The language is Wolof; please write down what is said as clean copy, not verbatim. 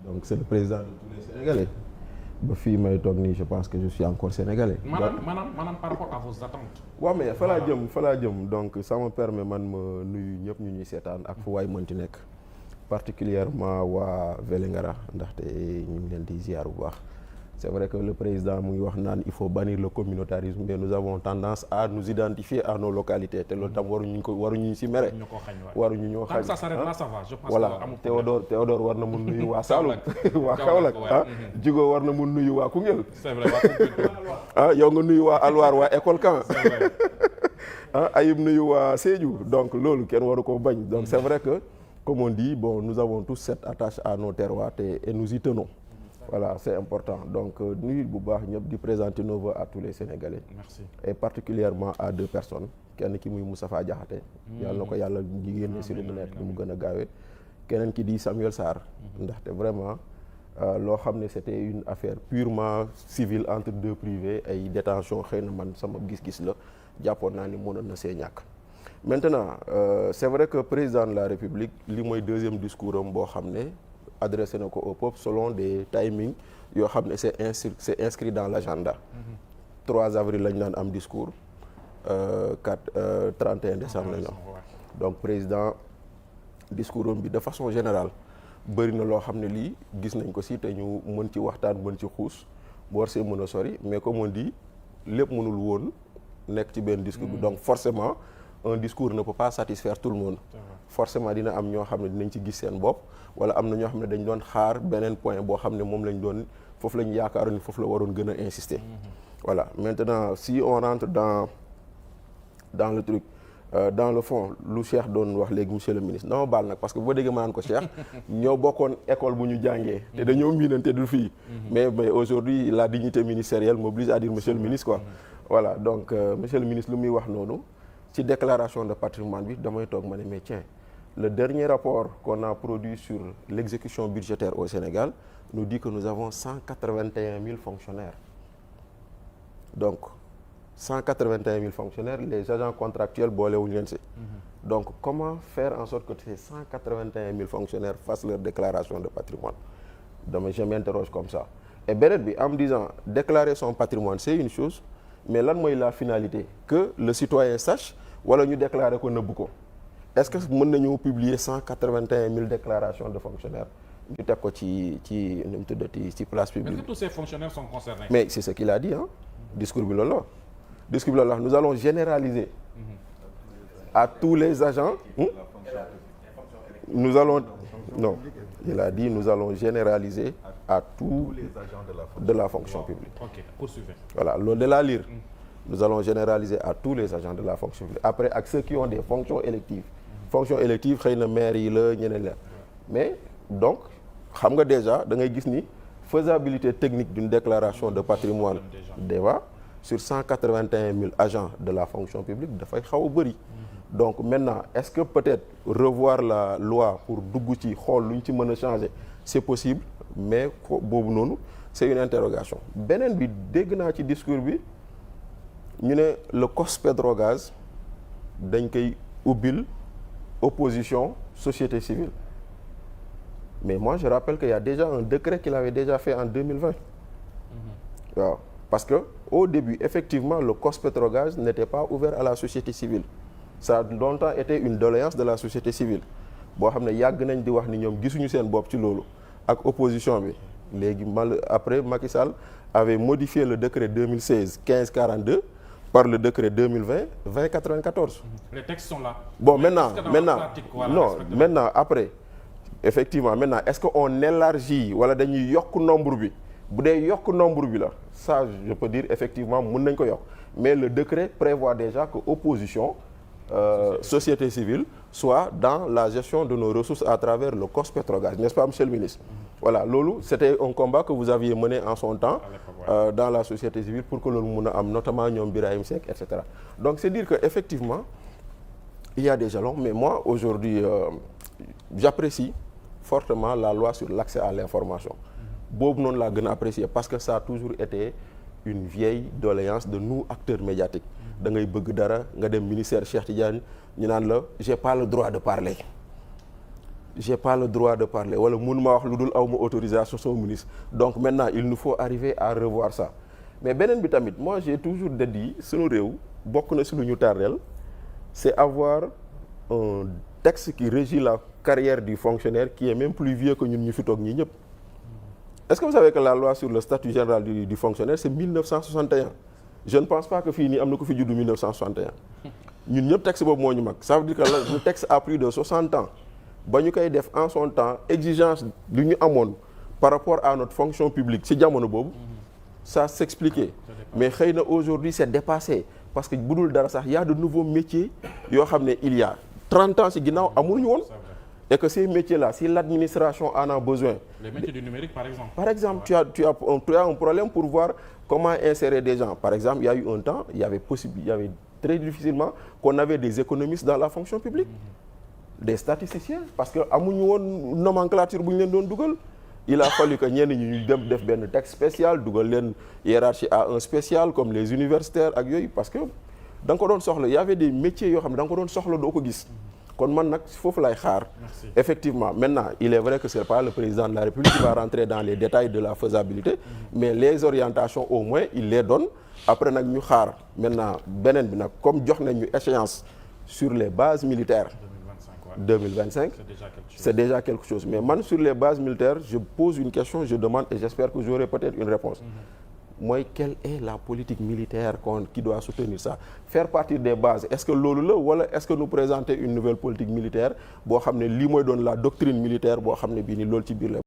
donc c'est le président de tous les Sénégalais. ba fii may toog nii je pense que je suis encore sénégalais. maanaam par rapport à vos attentes. waaw mais fa laa jëm donc ça me permet man ma nuyu ñëpp ñu ñuy seetaan ak fu waay mënti nekk particulièrement waa Vélingara ndaxte ñu ngi leen di ziar bu baax. C'est vrai que le président mu ngi wax naan il faut bannir le communautarisme mais nous avons tendance à nous identifier à nos localités te loolu tam waruñu ci mere. waruñu ñoo xañ. ça s'arrête là, ça va, je pense. Voilà Théodore war na mun nuyu waa Saloum waa Kaolack Djigo war na mun nuyu waa Koungheul. C'est vrai, waa Koungheul. yow nga nuyu waa Alwar waa école Camp. Ayib nuyu waa Sédhiou donc loolu kenn waru ko bañ donc c'est vrai que comme on dit bon nous avons tous cette attache à nos terroirs et nous y tenons. Voilà, c'est important. Donc, nuyu bu baax ñëpp di présenter nos vœux à tous les Sénégalais. Merci. Et particulièrement à deux personnes. Kenn ki muy Moustapha Diakhaté. Yàlla na ko yàlla jigéen si lu mu nekk lu mu gën a gaawee. Keneen ki di Samuel Sarr. Ndaxte vraiment loo xam ne c'était une affaire purement civile entre deux privés ay détention xëy na man sama gis-gis la jàppoon naa ni mënoon na see ñàkk. Maintenant c'est vrai que président de la République li mooy deuxième discours am boo xam ne adressé na ko au peuple selon des timings yoo xam ne c'est inscrit dans l'agenda. 3 avril lañ daan am discours 31 décembre lañ am donc président discours am bi de façon générale bëri na loo xam ne lii gis nañ ko si te ñu mën ci waxtaan mën ci xuus bu war see mën a sori mais comme on dit lépp mënul woon nekk ci benn discours bi donc forcément un discours ne peut pas satisfaire tout le monde. Forcément dina am ñoo xam ne dinañ ci gis seen bopp wala am na ñoo xam ne dañ doon xaar beneen point boo xam ne moom lañ doon foofu lañ yaakaaroon ni foofu la waroon gën a insister. Voilà, maintenant si on rentre dans le truc dans le fond lu Cheikh doon wax léegi monsieur le ministre dama baal nag parce que boo déggee ma naan ko Cheikh ñoo bokkoon école bu ñu jàngee te dañoo miinante du fii mais aujourd'hui la dignité ministérielle m'oblige à dire monsieur le ministre quoi. Voilà, donc monsieur le ministre lu muy wax noonu ci déclaration de patrimoine bi damay toog ma ne mais tiens le dernier rapport qu'on a produit sur l'exécution budgétaire au Sénégal nous dit que nous avons 181 000 fonctionnaires. Donc 181 000 fonctionnaires, les agents contractuels boolewuñu leen si. Donc comment faire en sorte que ces 181 000 fonctionnaires fassent leur déclaration de patrimoine? Je m'interroge comme ça. Et beneen bi en me disant déclarer son patrimoine c'est une chose mais lan mooy la finalité que le citoyen sache wala ñu déclarer ko nëbb ko. Est-ce que mën nañu publier 181 000 déclarations de fonctionnaires ñu teg ko ci nu mu tuddati ci place publique. Est-ce que tous ces fonctionnaires sont concernés? Mais c'est ce qu'il a dit discours bi loolu la discours bi loolu la nous allons généraliser à tous les agents. Nous allons non il a dit nous allons généraliser à tous les agents de la fonction publique. Ok, poursuivez. Voilà, loolu de la lire. Nous allons généraliser à tous les agents de la fonction publique après ak ceux qui ont des fonctions électives. Fonctions électives xëy na maire yi la ñeneen la mais donc xam nga déjà da ngay gis ni faisabilité technique d'une déclaration de patrimoine déjà sur 181 000 agents de la fonction publique dafay xaw a bëri. Donc maintenant est-ce que peut-être revoir la loi pour dugg ci xool lu ñu ci mën a changer c'est possible mais boobu noonu c'est une interrogation. Beneen bi dégg naa ci discours bi ñu ne le COS-Petrogaz dañ koy ubbil opposition société civile mais moi je rappelle qu'il y a déjà un décret qu'il avait déjà fait en 2020. Waaw parce que au début effectivement le COS-Petrogaz n'était pas ouvert à la société civile. Ça a longtemps été une doléance de la société civile boo xam ne yàgg nañ di wax ni ñoom gisuñu seen bopp ci loolu ak opposition bi léegi après Macky Sall avait modifié le décret 2016-1542 par le décret 2020-2094. Les textes sont là. Bon maintenant après effectivement maintenant est-ce que on élargit wala dañuy yokk nombre bi bu dee yokk nombre bi la ça je peux dire effectivement mën nañ ko yokk mais le décret prévoit déjà que opposition société civile soit dans la gestion de nos ressources à travers le COS-Petrogaz, n'est-ce pas monsieur le ministre? Voilà, loolu c'était un combat que vous aviez mené en son temps dans la société civile pour que loolu mën a am notamment ñoom Birahim Seck et cetera. Donc c'est dire que effectivement il y a des jalons mais moi aujourd'hui j'apprécie fortement la loi sur l'accès à l'information. Boobu noonu laa gën a apprécier parce que ça a toujours été une vieille doléance de nous acteurs médiatiques. Da ngay bëgg dara nga dem ministère Cheikh Tidiane ñu naan la j'ai pas le droit de parler j'ai pas le droit de parler wala mënuma wax lu dul awma autorisation son ministre donc maintenant il nous faut arriver à revoir ça mais beneen bi tamit moi j'ai toujours dit sunu réew bokk na si lu ñu tardeel c'est avoir un texte qui régit la carrière du fonctionnaire qui est même plus vieux que ñun ñu fi toog ñii ñëpp. Est-ce que vous savez que la loi sur le statut général du fonctionnaire c'est 1961 je ne pense pas que fii nii am na ko fi juddu 1961 ñun ñëpp texte boobu moo ñu mag ça veut dire que le texte a plus de 60 ans ba ñu koy def en son temps exigence lu ñu amoon par rapport à notre fonction publique ci jamono boobu ça s'expliquait mais xëy na aujourd'hui c'est dépassé parce que bu dul dara sax y a de nouveaux métiers yoo xam ne il y a 30 ans ci ginnaaw amuñu woon et que ces métiers-là si l'administration en a besoin. Les métiers du numérique par exemple. Par exemple tu as un problème pour voir comment insérer des gens par exemple il y a eu un temps il y avait très difficilement qu'on avait des économistes dans la fonction publique des statisticiens parce que amuñu woon nomenclature bu ñu leen doon dugal il a fallu que ñenn ñi ñu dem def benn texte spécial dugal leen hiérarchie A1 spécial comme les universitaires ak yooyu parce que da nga ko doon soxla il y avait des métiers yoo xam ne da nga ko doon soxla doo ko gis kon man nag foofu lay xaar effectivement maintenant il est vrai que c'est pas le président de la République qui va rentrer dans les détails de la faisabilité mais les orientations au moins il les donne après nag ñu xaar maintenant beneen bi nag comme jox nañu échéance sur les bases militaires 2025 c'est déjà quelque chose mais man sur les bases militaires je pose une question je demande et j'espère que j'aurai peut-être une réponse mooy quelle est la politique militaire qui doit soutenir ça faire partie des bases est-ce que loolu la wala est-ce que nous présenter une nouvelle politique militaire boo xam ne lii mooy doon la doctrine militaire boo xam ne bii ni loolu ci biir la